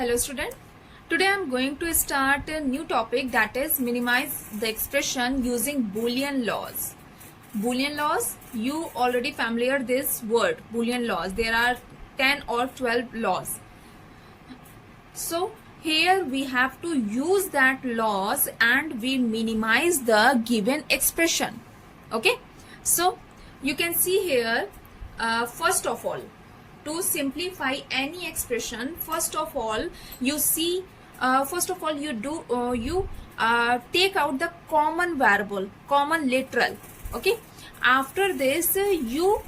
Hello student. Today I am going to start a new topic, that is minimize the expression using Boolean laws. Boolean laws, you already familiar this word Boolean laws. There are 10 or 12 laws. So here we have to use that laws and we minimize the given expression. Okay. So you can see here, first of all, to simplify any expression, first of all you see, you take out the common variable, common literal. Okay. After this you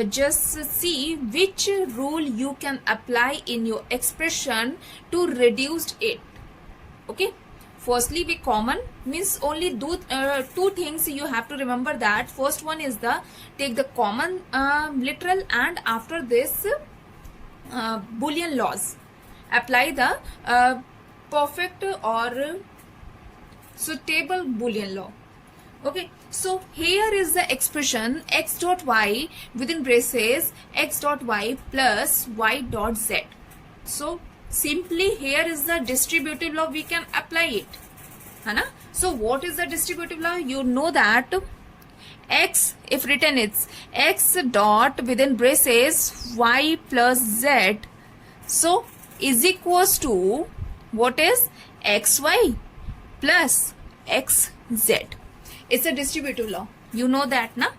just see which rule you can apply in your expression to reduce it. Okay. Firstly, we common means only two things you have to remember. That first one is the take the common literal, and after this Boolean laws, apply the perfect or suitable Boolean law. Okay, so here is the expression x dot y within braces x dot y plus y dot z. So simply here is the distributive law, we can apply it. Hai na? So what is the distributive law? You know that x, if written it's x dot within braces y plus z, so is equals to what is xy plus xz. It's a distributive law, you know that na.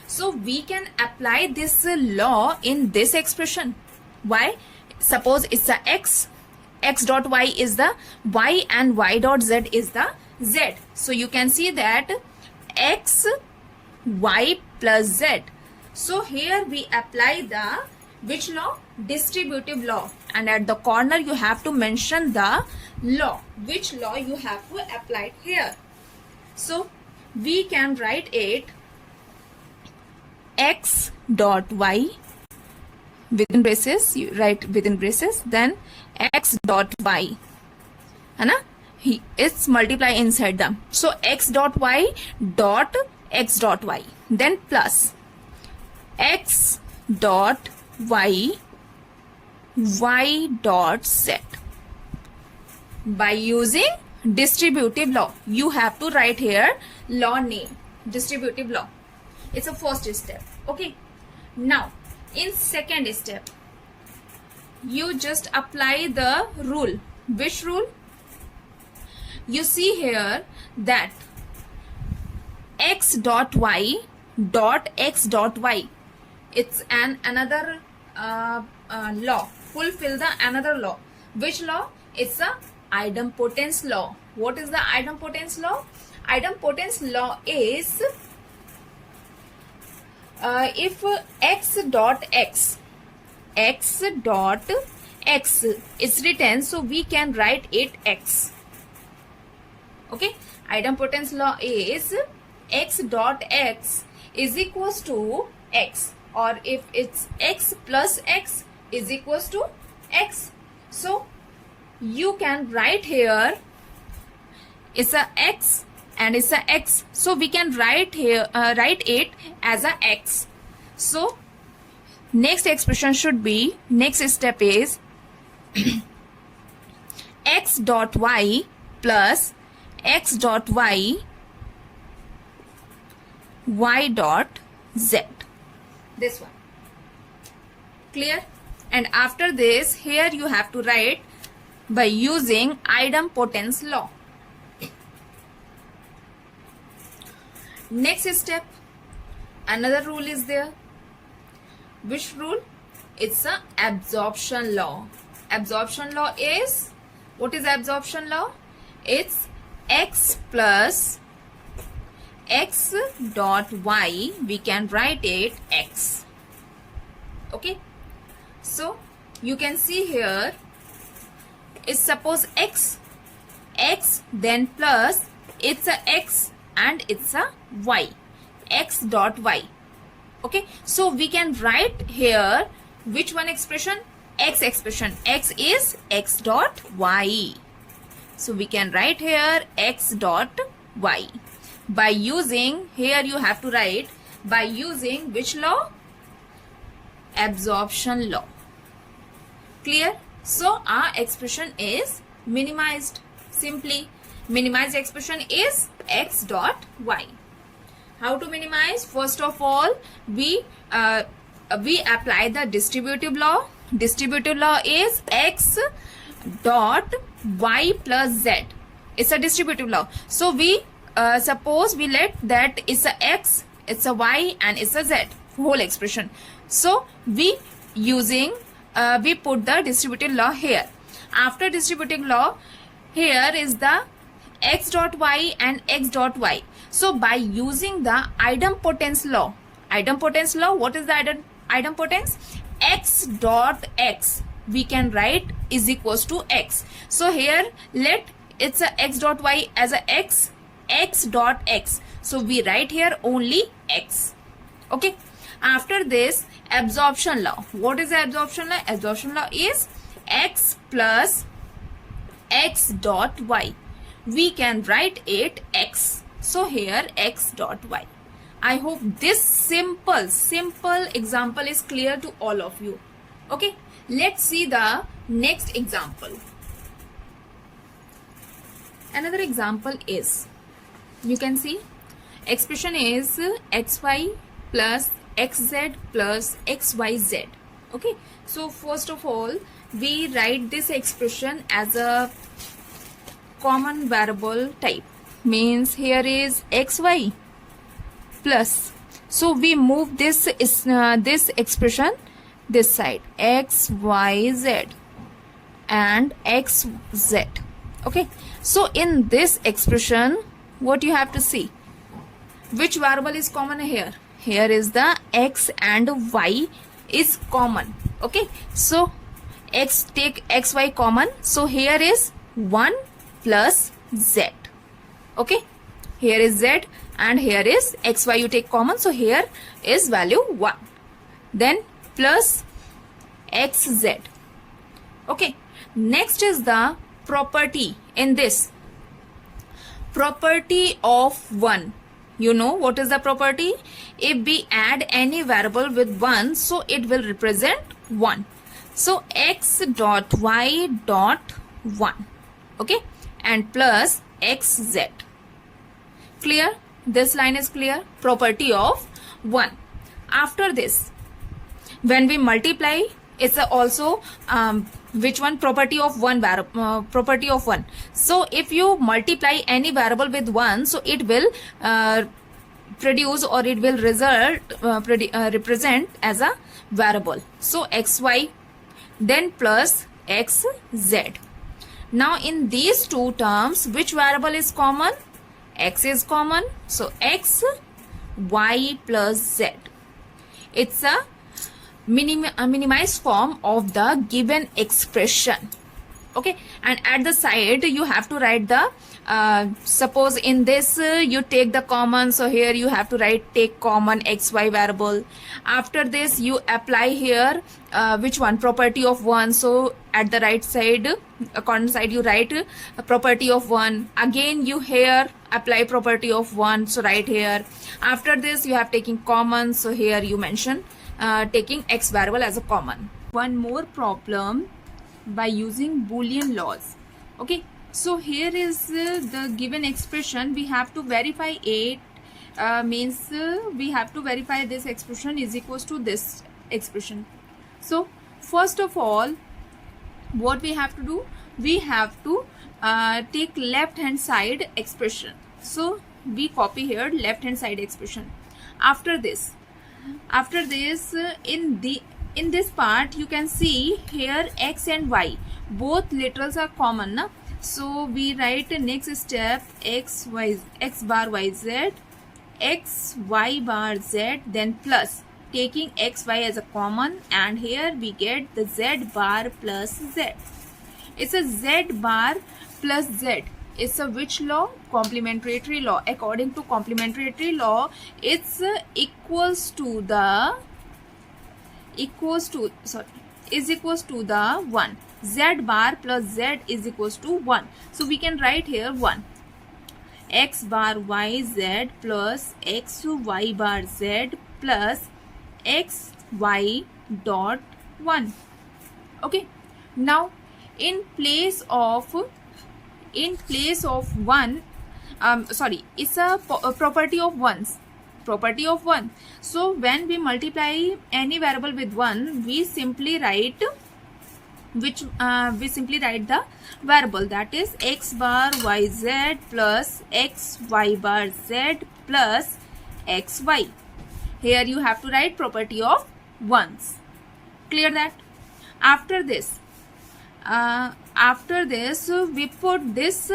So we can apply this law in this expression. Why? Suppose it's a x dot y is the y and y dot z is the z. So you can see that x y plus z. So here we apply the which law? Distributive law, and at the corner you have to mention the law, which law you have to apply here. So we can write it x dot y within braces, you write within braces, then x dot y, है ना, it's multiply inside them. So x dot y dot x dot y, then plus x dot y y dot z. By using distributive law, you have to write here law name, distributive law. It's a first step. Okay. Now in second step, you just apply the rule. Which rule? You see here that x dot y dot x dot y, it's another law. Fulfill the another law. Which law? It's a idempotence law. What is the idempotence law? Idempotence law is if x dot x is written, so we can write it x. Okay. Idempotence law is x dot x is equals to x, or if it's x plus x is equals to x. So you can write here it's a x and it's a x, so we can write here write it as a x. So next expression should be, next step is x dot y plus x dot y y dot z. This one. Clear? And after this, here you have to write by using idempotence law. Next step, another rule is there. Which rule? It's a absorption law. Absorption law is, what is absorption law? It's x plus x dot y, we can write it x. Okay. So you can see here is, suppose x then plus it's a x and it's a y, x dot y. Okay. So we can write here which one expression? X expression. X is x dot y. So we can write here x dot y. By using, here you have to write by using which law? Absorption law. Clear? So our expression is minimized. Simply, minimized expression is x dot y. How to minimize? First of all, we apply the distributive law. Distributive law is x dot y plus z. It's a distributive law. So we suppose we let that it's a x, it's a y, and it's a z whole expression. So we using we put the distributive law here. After distributive law, here is the x dot y and x dot y. So by using the idempotence law, what is the idempotence? X dot x we can write is equals to x. So here let it's a x dot y as a x dot x. So we write here only x. Okay. After this, absorption law. What is the absorption law? Absorption law is x plus x dot y. We can write it x. So here x dot y. I hope this simple example is clear to all of you. Okay. Let's see the next example. Another example is, you can see expression is xy plus xz plus xyz. Okay. So first of all, we write this expression as a common variable type. Means here is xy plus. So we move this expression this side, xyz and xz. Okay. So in this expression, what you have to see? Which variable is common here? Here is the x and y is common. Okay. So take xy common. So here is 1 plus z. Okay. Here is z and here is xy you take common. So here is value 1. Then plus xz. Okay. Next is the property in this. Property of 1. You know what is the property? If we add any variable with 1, so it will represent 1. So x dot y dot 1. Okay. And plus xz. Clear? This line is clear. Property of 1. After this, when we multiply, it's also which one? Property of 1 property of 1. So if you multiply any variable with 1, so it will produce or it will result represent as a variable. So xy then plus xz. Now in these two terms, which variable is common? X is common. So x y plus z. It's a minimized form of the given expression. Okay. And at the side you have to write the suppose in this you take the common, so here you have to write take common xy variable. After this you apply here which one? Property of 1. So at the right side, corner side, you write property of 1. Again you here apply property of 1, so write here. After this you have taking common, so here you mention taking x variable as a common. One more problem by using Boolean laws. Okay. So here is the given expression. We have to verify it. Means we have to verify this expression is equals to this expression. So first of all, what we have to do? We have to take left hand side expression. So we copy here left hand side expression. After this in this part you can see here x and y both literals are common, na? So we write next step x bar y z, x y bar z, then plus taking x y as a common, and here we get the z bar plus z. It's a z bar plus z. It's a which law? Complementarity law. According to complementarity law, it's equals to the 1. Z bar plus z is equals to 1. So we can write here 1. X bar y z plus x y bar z plus x y dot 1. Okay. Now in place of one, it's a property of ones, property of one. So when we multiply any variable with 1, we simply write the variable, that is x bar yz plus x y bar z plus xy. Here you have to write property of ones. Clear that? After this we put this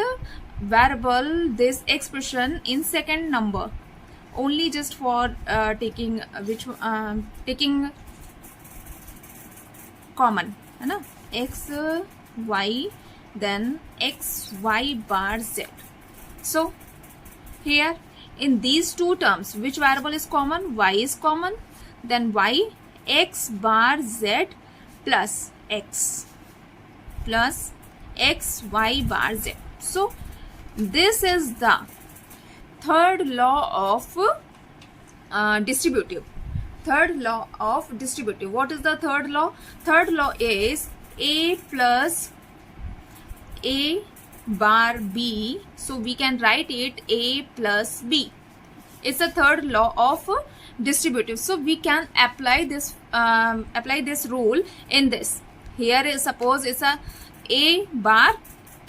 variable, this expression in second number, only just for taking common, है ना, x y then x y bar z. So here in these two terms, which variable is common? Y is common, then y x bar z plus x y bar z. So this is the third law of distributive. Third law of distributive. What is the third law? Third law is a plus a bar b. So we can write it a plus b. It's the third law of distributive. So we can apply this rule in this. Here is, suppose it's a bar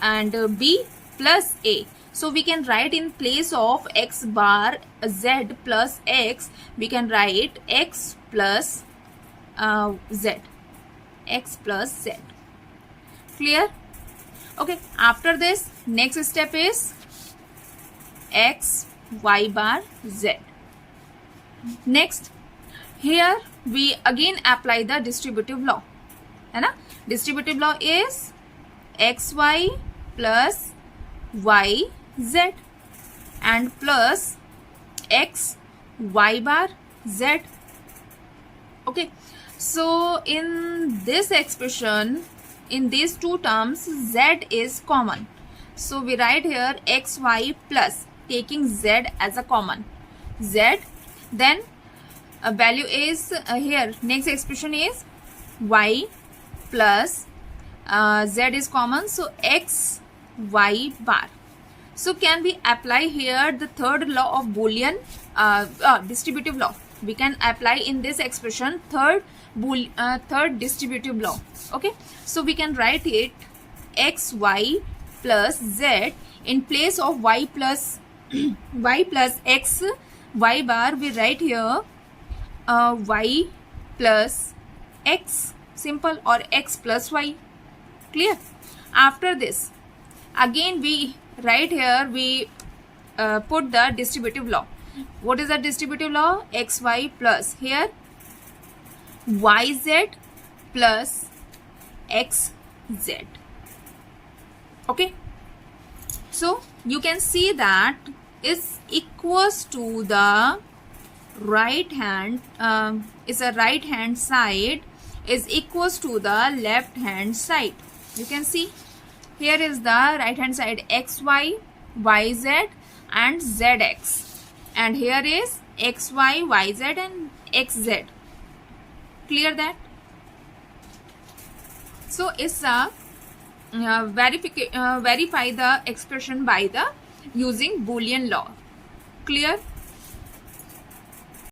and b plus a. So we can write in place of x bar z plus x, we can write x plus z. X plus z. Clear? Okay. After this, next step is x y bar z. Next, here we again apply the distributive law. है ना? Distributive law is xy plus y z and plus x y bar z. Okay, so in this expression, in these two terms, z is common. So we write here xy plus, taking z as a common, z. Then a value is here, next expression is y plus z is common, so x y bar. So can we apply here the third law of Boolean distributive law? We can apply in this expression third distributive law. Okay, so we can write it x y plus z in place of y plus x y bar. We write here y plus x, simple, or x plus y. Clear? After this, again we write here, we put the distributive law. What is the distributive law? xy plus here yz plus xz. Okay, so you can see that is equals to the right hand is a right hand side is equals to the left hand side. You can see here is the right hand side xy, yz and zx, and here is xy, yz and xz. Clear that? So it's a verify the expression by the using Boolean law. Clear?